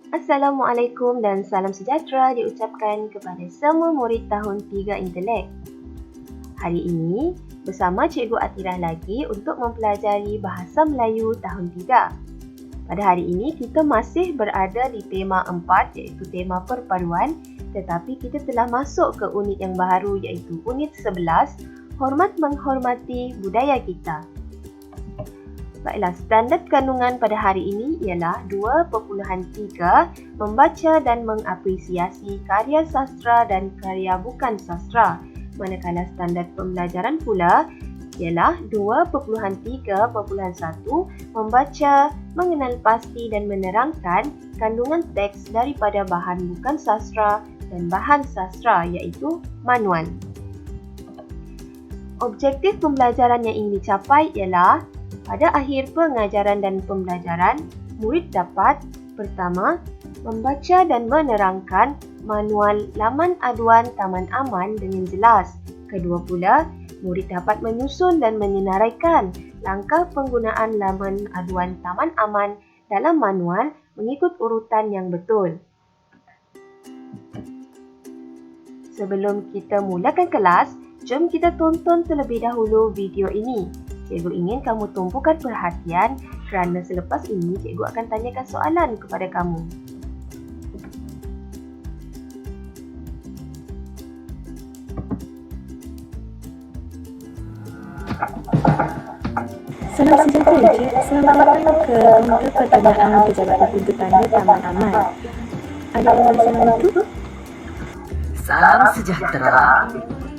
Assalamualaikum dan salam sejahtera diucapkan kepada semua murid tahun 3 Intelek. Hari ini, bersama Cikgu Atirah lagi untuk mempelajari Bahasa Melayu tahun 3. Pada hari ini, kita masih berada di tema 4 iaitu tema perpaduan, tetapi kita telah masuk ke unit yang baru iaitu unit 11, Hormat Menghormati Budaya Kita. Baiklah, standard kandungan pada hari ini ialah 2.3 membaca dan mengapresiasi karya sastra dan karya bukan sastra. Manakala standard pembelajaran pula ialah 2.3.1 membaca, mengenal pasti dan menerangkan kandungan teks daripada bahan bukan sastra dan bahan sastra iaitu manual. Objektif pembelajaran yang ingin dicapai ialah pada akhir pengajaran dan pembelajaran, murid dapat pertama, membaca dan menerangkan manual laman aduan Taman Aman dengan jelas. Kedua pula, murid dapat menyusun dan menyenaraikan langkah penggunaan laman aduan Taman Aman dalam manual mengikut urutan yang betul. Sebelum kita mulakan kelas, jom kita tonton terlebih dahulu video ini. Cikgu ingin kamu tumpukan perhatian kerana selepas ini cikgu akan tanyakan soalan kepada kamu. Selamat sejahtera, Cik. Selamat datang ke kaunter pertanyaan Pejabat Pintu Tanda Taman Aman. Ada masalah itu? Salam sejahtera.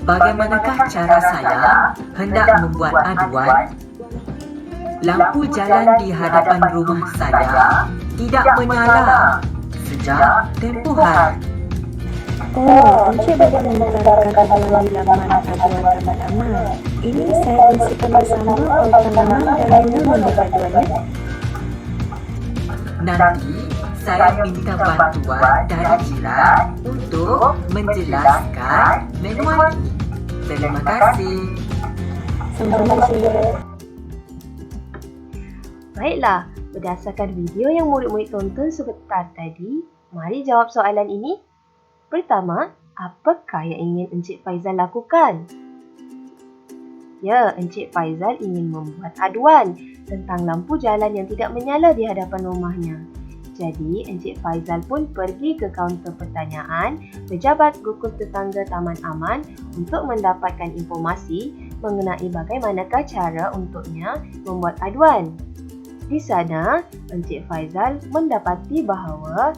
Bagaimanakah cara saya hendak membuat aduan? Lampu jalan di hadapan rumah saya tidak menyala sejak tempoh hari. Oh, Encik boleh mengutarakan aduan di laman aduan Taman Aman. Ini saya kongsikan bersama pautan laman dan nombor aduannya. Nanti saya minta bantuan dari jiran untuk menjelaskan manual ini. Terima kasih. Sama-sama, Cik. Baiklah, berdasarkan video yang murid-murid tonton sebentar tadi, mari jawab soalan ini. Pertama, apakah yang ingin Encik Faizal lakukan? Ya, Encik Faizal ingin membuat aduan tentang lampu jalan yang tidak menyala di hadapan rumahnya. Jadi, Encik Faizal pun pergi ke kaunter pertanyaan Pejabat Gugus Tetangga Taman Aman untuk mendapatkan informasi mengenai bagaimanakah cara untuknya membuat aduan. Di sana, Encik Faizal mendapati bahawa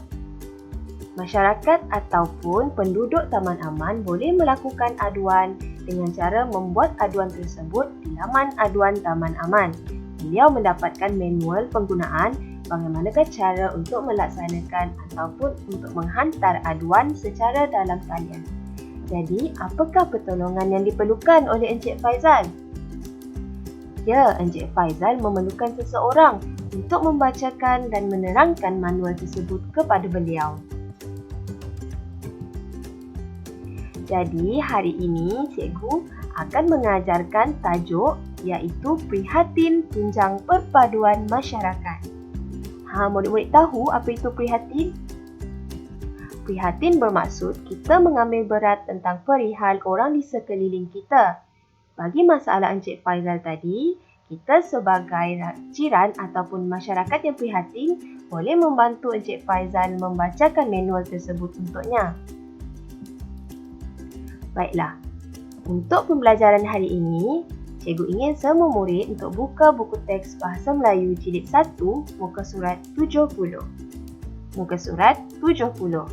masyarakat ataupun penduduk Taman Aman boleh melakukan aduan dengan cara membuat aduan tersebut di laman aduan Taman Aman. Beliau mendapatkan manual penggunaan bagaimanakah cara untuk melaksanakan ataupun untuk menghantar aduan secara dalam talian. Jadi, apakah pertolongan yang diperlukan oleh Encik Faizal? Ya, Encik Faizal memerlukan seseorang untuk membacakan dan menerangkan manual tersebut kepada beliau. Jadi, hari ini cikgu akan mengajarkan tajuk iaitu Prihatin Tunjang Perpaduan Masyarakat. Murid-murid tahu apa itu prihatin? Prihatin bermaksud kita mengambil berat tentang perihal orang di sekeliling kita. Bagi masalah Encik Faizal tadi, kita sebagai jiran ataupun masyarakat yang prihatin boleh membantu Encik Faizal membacakan manual tersebut untuknya. Baiklah, untuk pembelajaran hari ini, cikgu ingin semua murid untuk buka buku teks Bahasa Melayu Jilid 1, muka surat 70. Muka surat 70.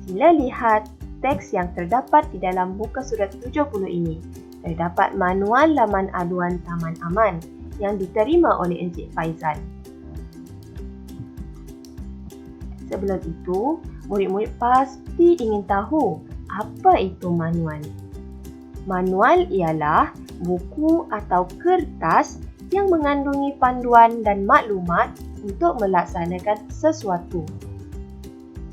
Sila lihat teks yang terdapat di dalam muka surat 70 ini. Terdapat manual laman aduan Taman Aman yang diterima oleh Encik Faizal. Sebelum itu, murid-murid pasti ingin tahu apa itu manual. Manual ialah buku atau kertas yang mengandungi panduan dan maklumat untuk melaksanakan sesuatu.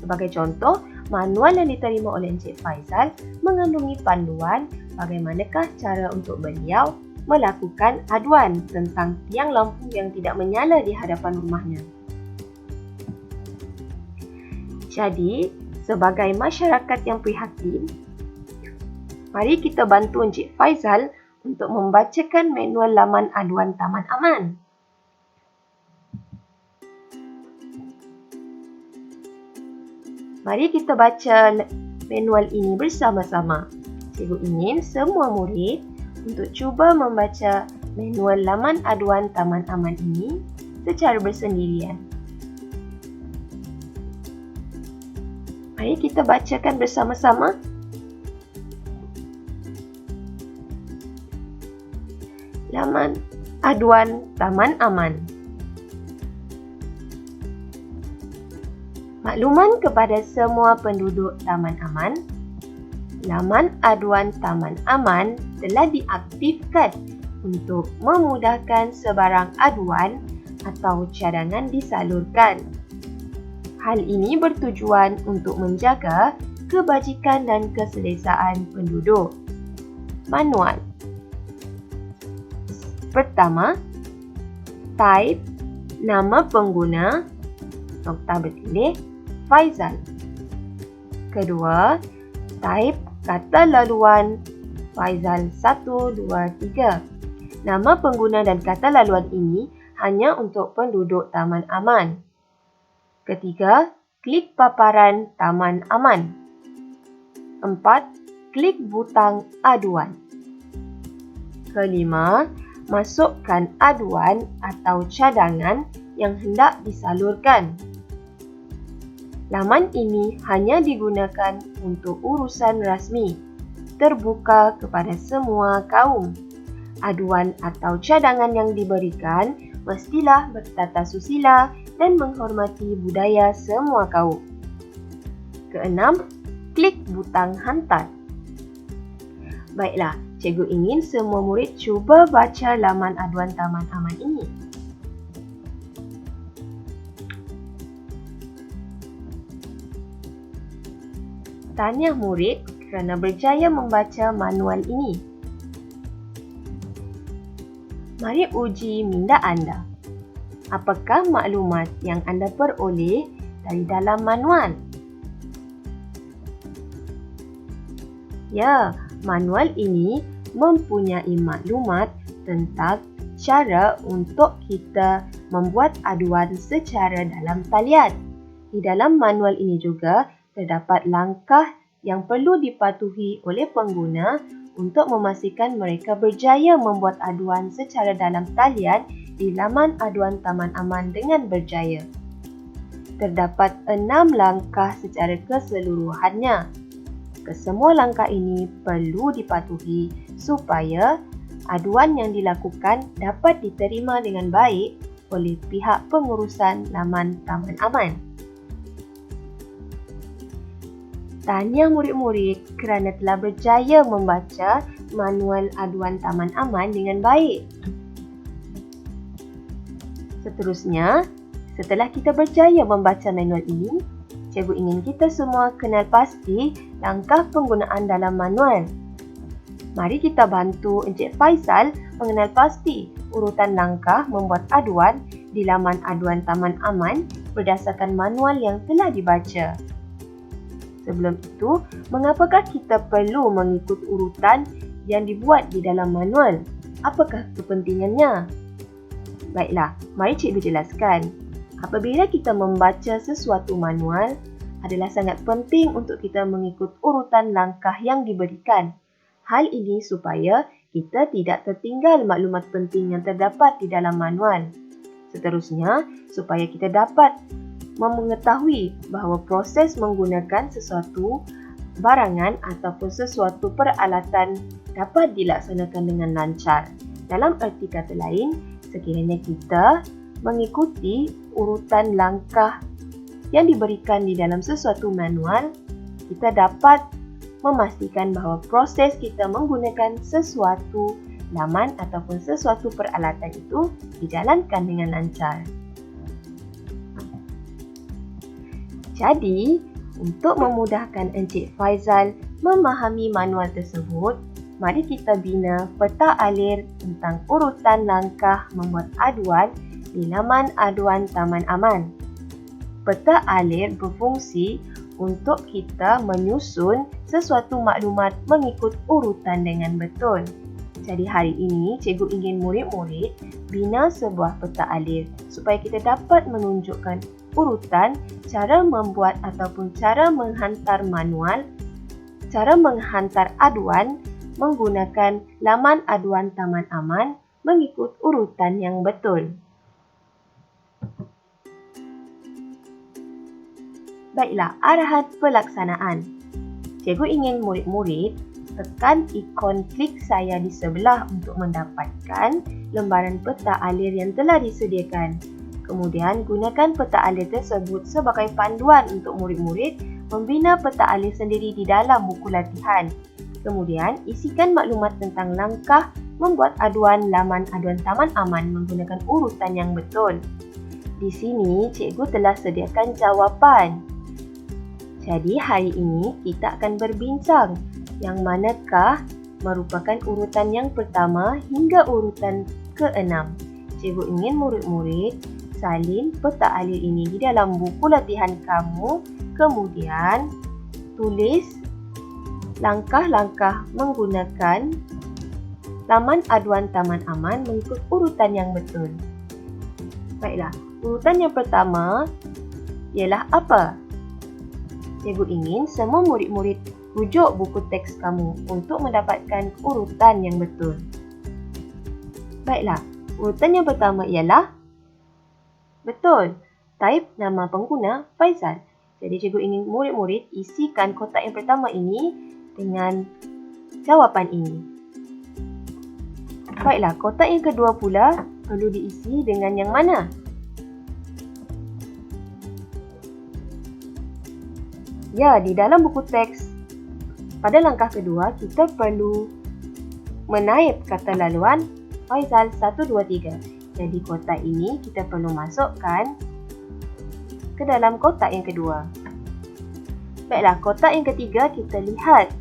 Sebagai contoh, manual yang diterima oleh Encik Faizal mengandungi panduan bagaimanakah cara untuk beliau melakukan aduan tentang tiang lampu yang tidak menyala di hadapan rumahnya. Jadi, sebagai masyarakat yang prihatin, mari kita bantu Encik Faizal untuk membacakan manual laman aduan Taman Aman. Mari kita baca manual ini bersama-sama. Cikgu ingin semua murid untuk cuba membaca manual laman aduan Taman Aman ini secara bersendirian. Mari kita bacakan bersama-sama. Laman aduan Taman Aman. Makluman kepada semua penduduk Taman Aman, laman aduan Taman Aman telah diaktifkan untuk memudahkan sebarang aduan atau cadangan disalurkan. Hal ini bertujuan untuk menjaga kebajikan dan keselesaan penduduk. Manual. Pertama, type nama pengguna, nokta bertindih, Faizal. Kedua, type kata laluan Faizal 1, 2, 3. Nama pengguna dan kata laluan ini hanya untuk penduduk Taman Aman. Ketiga, klik paparan Taman Aman. 4. Klik butang aduan. Kelima, masukkan aduan atau cadangan yang hendak disalurkan. Laman ini hanya digunakan untuk urusan rasmi, terbuka kepada semua kaum. Aduan atau cadangan yang diberikan mestilah bertata susila dan menghormati budaya semua kaum. Keenam, klik butang hantar. Baiklah, cikgu ingin semua murid cuba baca laman aduan Taman Aman ini. Tahniah murid kerana berjaya membaca manual ini. Mari uji minda anda. Apakah maklumat yang anda peroleh dari dalam manual? Ya, manual ini mempunyai maklumat tentang cara untuk kita membuat aduan secara dalam talian. Di dalam manual ini juga terdapat langkah yang perlu dipatuhi oleh pengguna untuk memastikan mereka berjaya membuat aduan secara dalam talian di laman aduan Taman Aman dengan berjaya. Terdapat 6 langkah secara keseluruhannya. Kesemua langkah ini perlu dipatuhi supaya aduan yang dilakukan dapat diterima dengan baik oleh pihak pengurusan laman Taman Aman. Tahniah murid-murid kerana telah berjaya membaca manual aduan Taman Aman dengan baik. Seterusnya, setelah kita berjaya membaca manual ini, cikgu ingin kita semua kenal pasti langkah penggunaan dalam manual. Mari kita bantu Encik Faizal mengenal pasti urutan langkah membuat aduan di laman aduan Taman Aman berdasarkan manual yang telah dibaca. Sebelum itu, mengapakah kita perlu mengikut urutan yang dibuat di dalam manual? Apakah kepentingannya? Baiklah, mari cikgu jelaskan. Apabila kita membaca sesuatu manual, adalah sangat penting untuk kita mengikut urutan langkah yang diberikan. Hal ini supaya kita tidak tertinggal maklumat penting yang terdapat di dalam manual. Seterusnya, supaya kita dapat mengetahui bahawa proses menggunakan sesuatu barangan ataupun sesuatu peralatan dapat dilaksanakan dengan lancar. Dalam erti kata lain, sekiranya kita mengikuti urutan langkah yang diberikan di dalam sesuatu manual, kita dapat memastikan bahawa proses kita menggunakan sesuatu laman ataupun sesuatu peralatan itu dijalankan dengan lancar. Jadi, untuk memudahkan Encik Faizal memahami manual tersebut, mari kita bina peta alir tentang urutan langkah membuat aduan di laman aduan Taman Aman. peta alir berfungsi untuk kita menyusun sesuatu maklumat mengikut urutan dengan betul. Jadi hari ini, cikgu ingin murid-murid bina sebuah peta alir supaya kita dapat menunjukkan urutan, cara membuat ataupun cara menghantar manual, cara menghantar aduan menggunakan laman aduan Taman Aman mengikut urutan yang betul. Baiklah, arahan pelaksanaan. Cikgu ingin murid-murid tekan ikon klik saya di sebelah untuk mendapatkan lembaran peta alir yang telah disediakan. Kemudian, gunakan peta alir tersebut sebagai panduan untuk murid-murid membina peta alir sendiri di dalam buku latihan. Kemudian, isikan maklumat tentang langkah membuat aduan laman aduan Taman Aman menggunakan urutan yang betul. Di sini, cikgu telah sediakan jawapan. Jadi, hari ini kita akan berbincang yang manakah merupakan urutan yang pertama hingga urutan ke-6. Cikgu ingin murid-murid salin peta alir ini di dalam buku latihan kamu, kemudian tulis langkah-langkah menggunakan laman aduan Taman Aman mengikut urutan yang betul. Baiklah, urutan yang pertama ialah apa? Cikgu ingin semua murid-murid rujuk buku teks kamu untuk mendapatkan urutan yang betul. Baiklah, urutan yang pertama ialah betul, type nama pengguna Faizal. Jadi cikgu ingin murid-murid isikan kotak yang pertama ini dengan jawapan ini. Baiklah, kotak yang kedua pula perlu diisi dengan yang mana? Ya, di dalam buku teks pada langkah kedua kita perlu menaip kata laluan Faizal 1, 2, 3. Jadi kotak ini kita perlu masukkan ke dalam kotak yang kedua. Baiklah, kotak yang ketiga kita lihat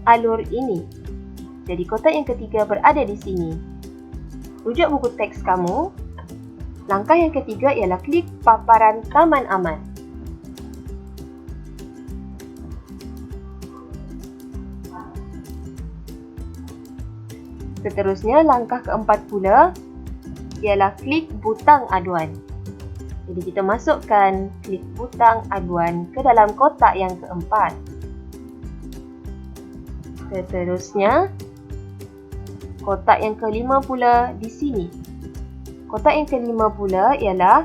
alur ini. Jadi kotak yang ketiga berada di sini. Rujuk buku teks kamu. Langkah yang ketiga ialah klik paparan Taman Aman. Seterusnya, langkah keempat pula ialah klik butang aduan. Jadi kita masukkan klik butang aduan ke dalam kotak yang keempat. Seterusnya, kotak yang kelima pula di sini. Kotak yang kelima pula ialah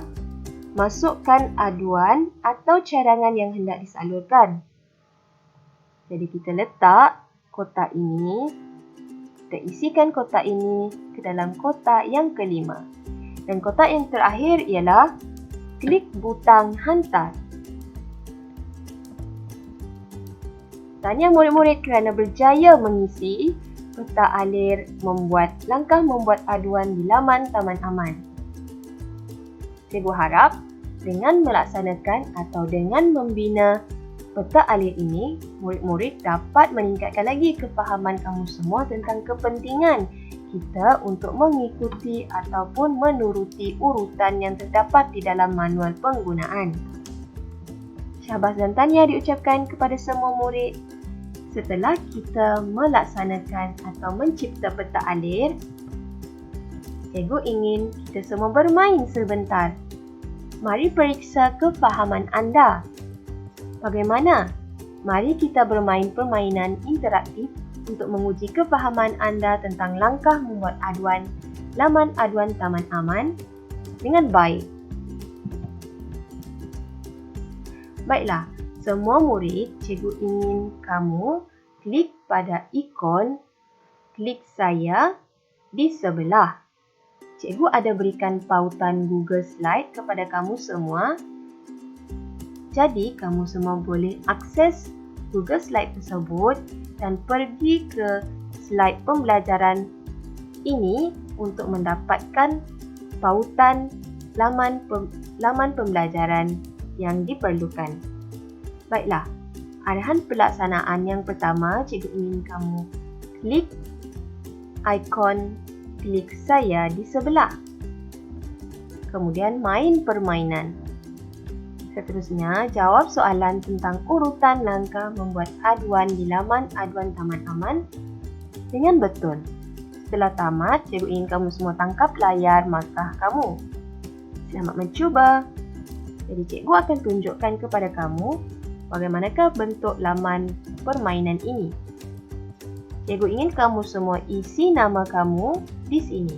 masukkan aduan atau cadangan yang hendak disalurkan. Jadi kita letak kotak ini, kita isikan kotak ini ke dalam kotak yang kelima. Dan kotak yang terakhir ialah klik butang hantar. Tahniah murid-murid kerana berjaya mengisi peta alir langkah membuat aduan di laman Taman Aman. Cikgu harap dengan melaksanakan atau dengan membina peta alir ini, murid-murid dapat meningkatkan lagi kefahaman kamu semua tentang kepentingan kita untuk mengikuti ataupun menuruti urutan yang terdapat di dalam manual penggunaan. Syabas dan tahniah diucapkan kepada semua murid. Setelah kita melaksanakan atau mencipta peta alir, cikgu ingin kita semua bermain sebentar. Mari periksa kefahaman anda. Bagaimana? Mari kita bermain permainan interaktif untuk menguji kefahaman anda tentang langkah membuat aduan laman aduan Taman Aman dengan baik. Baiklah, semua murid, cikgu ingin kamu klik pada ikon klik saya di sebelah. Cikgu ada berikan pautan Google Slide kepada kamu semua. Jadi, kamu semua boleh akses Google Slide tersebut dan pergi ke slide pembelajaran ini untuk mendapatkan pautan laman pembelajaran yang diperlukan. Baiklah, arahan pelaksanaan yang pertama, cikgu ingin kamu klik ikon klik saya di sebelah. Kemudian main permainan. Seterusnya, jawab soalan tentang urutan langkah membuat aduan di laman aduan Taman Aman dengan betul. Setelah tamat, cikgu ingin kamu semua tangkap layar markah kamu. Selamat mencuba. Jadi cikgu akan tunjukkan kepada kamu bagaimanakah bentuk laman permainan ini. Cikgu ingin kamu semua isi nama kamu di sini.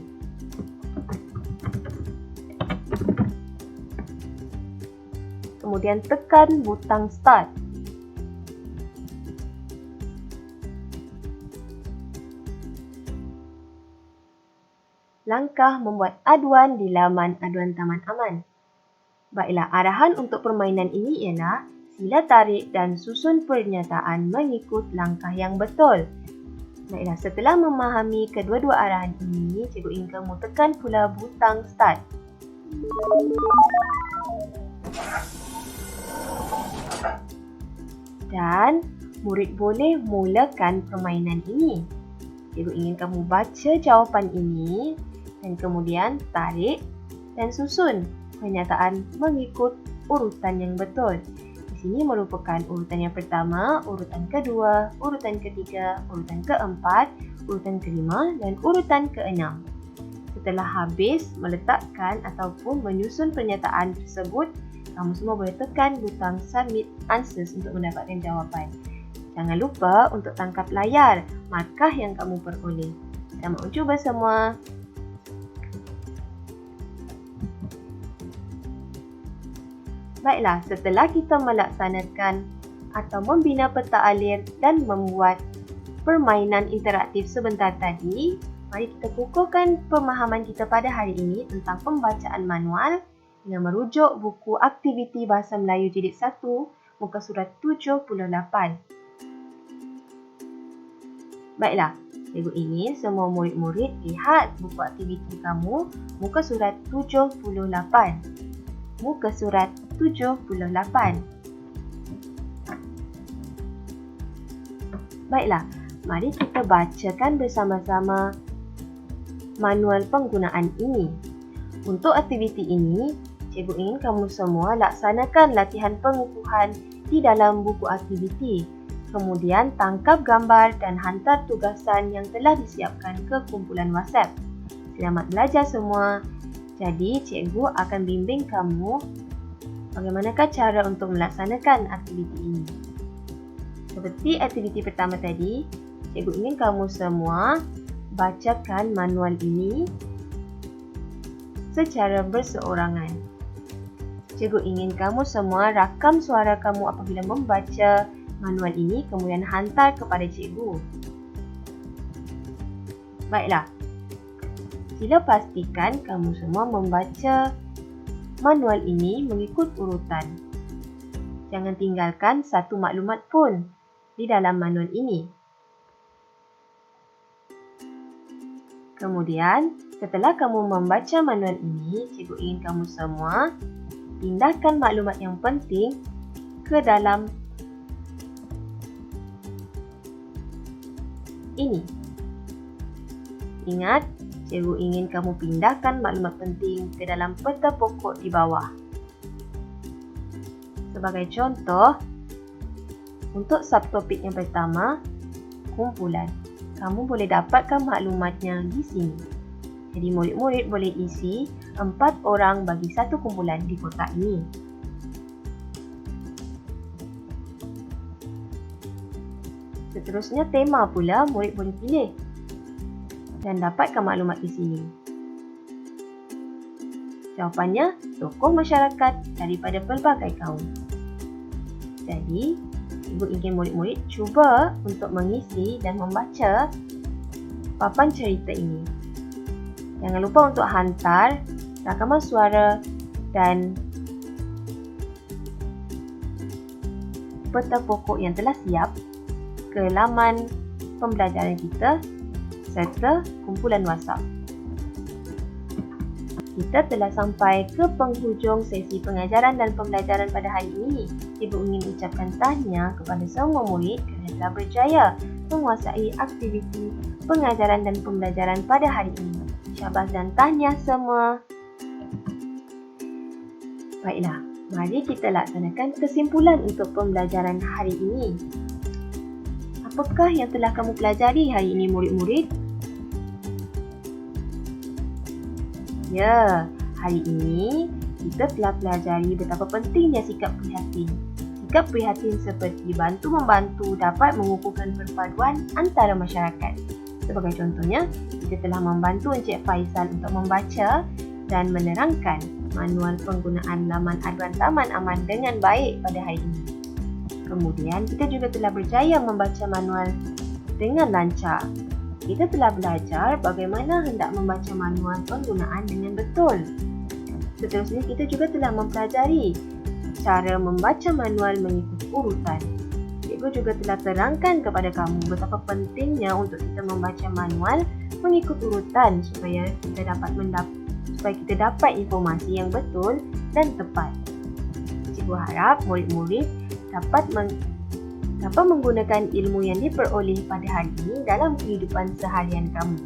Kemudian tekan butang Start. Langkah membuat aduan di laman aduan Taman Aman. Baiklah, arahan untuk permainan ini ialah sila tarik dan susun pernyataan mengikut langkah yang betul. Baiklah, setelah memahami kedua-dua arahan ini, cikgu ingin kamu tekan pula butang Start. Dan murid boleh mulakan permainan ini. Cikgu ingin kamu baca jawapan ini dan kemudian tarik dan susun pernyataan mengikut urutan yang betul. Di sini merupakan urutan yang pertama, urutan kedua, urutan ketiga, urutan keempat, urutan kelima dan urutan keenam. Setelah habis meletakkan ataupun menyusun pernyataan tersebut, kamu semua boleh tekan butang Submit Answers untuk mendapatkan jawapan. Jangan lupa untuk tangkap layar markah yang kamu peroleh. Selamat mencuba semua. Baiklah, setelah kita melaksanakan atau membina peta alir dan membuat permainan interaktif sebentar tadi, mari kita kukuhkan pemahaman kita pada hari ini tentang pembacaan manual dengan merujuk buku Aktiviti Bahasa Melayu Jilid 1, muka surat 78. Baiklah, cikgu ingin semua murid-murid lihat buku aktiviti kamu, muka surat 78. Muka surat 78. Baiklah, mari kita bacakan bersama-sama manual penggunaan ini. Untuk aktiviti ini, cikgu ingin kamu semua laksanakan latihan pengukuhan di dalam buku aktiviti. Kemudian tangkap gambar dan hantar tugasan yang telah disiapkan ke kumpulan WhatsApp. Selamat belajar semua. Jadi, cikgu akan bimbing kamu bagaimanakah cara untuk melaksanakan aktiviti ini. Seperti aktiviti pertama tadi, cikgu ingin kamu semua bacakan manual ini secara berseorangan. Cikgu ingin kamu semua rakam suara kamu apabila membaca manual ini, kemudian hantar kepada cikgu. Baiklah, sila pastikan kamu semua membaca manual ini mengikut urutan. Jangan tinggalkan satu maklumat pun di dalam manual ini. Kemudian, setelah kamu membaca manual ini, cikgu ingin kamu semua pindahkan maklumat yang penting ke dalam ini. Ingat, cikgu ingin kamu pindahkan maklumat penting ke dalam peta pokok di bawah. Sebagai contoh, untuk subtopik yang pertama, kumpulan. Kamu boleh dapatkan maklumatnya di sini. Jadi murid-murid boleh isi 4 orang bagi satu kumpulan di kotak ini. Seterusnya tema pula murid boleh pilih dan dapatkan maklumat di sini. Jawapannya, tokoh masyarakat daripada pelbagai kaum. Jadi, ibu ingin murid-murid cuba untuk mengisi dan membaca papan cerita ini. Jangan lupa untuk hantar rakaman suara dan peta pokok yang telah siap ke laman pembelajaran kita serta kumpulan WhatsApp. Kita telah sampai ke penghujung sesi pengajaran dan pembelajaran pada hari ini. Ibu ingin ucapkan tahniah kepada semua murid kerana telah berjaya menguasai aktiviti pengajaran dan pembelajaran pada hari ini. Syabas dan tahniah semua. Baiklah, Mari kita laksanakan kesimpulan untuk pembelajaran hari ini. Apakah yang telah kamu pelajari hari ini, murid-murid? Ya, hari ini kita telah pelajari betapa pentingnya sikap prihatin. Sikap prihatin seperti bantu-membantu dapat mengukuhkan perpaduan antara masyarakat. Sebagai contohnya, kita telah membantu Encik Faizal untuk membaca dan menerangkan manual penggunaan laman aduan Taman Aman dengan baik pada hari ini. Kemudian, kita juga telah berjaya membaca manual dengan lancar. Kita telah belajar bagaimana hendak membaca manual penggunaan dengan betul. Seterusnya, kita juga telah mempelajari cara membaca manual mengikut urutan. Cikgu juga telah terangkan kepada kamu betapa pentingnya untuk kita membaca manual mengikut urutan supaya kita dapat informasi yang betul dan tepat. Cikgu harap murid-murid dapat menggunakan ilmu yang diperoleh pada hari ini dalam kehidupan seharian kamu.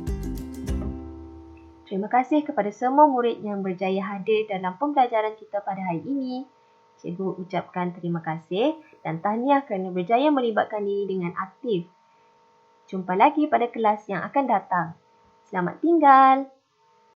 Terima kasih kepada semua murid yang berjaya hadir dalam pembelajaran kita pada hari ini. Cikgu ucapkan terima kasih dan tahniah kerana berjaya melibatkan diri dengan aktif. Jumpa lagi pada kelas yang akan datang. Selamat tinggal.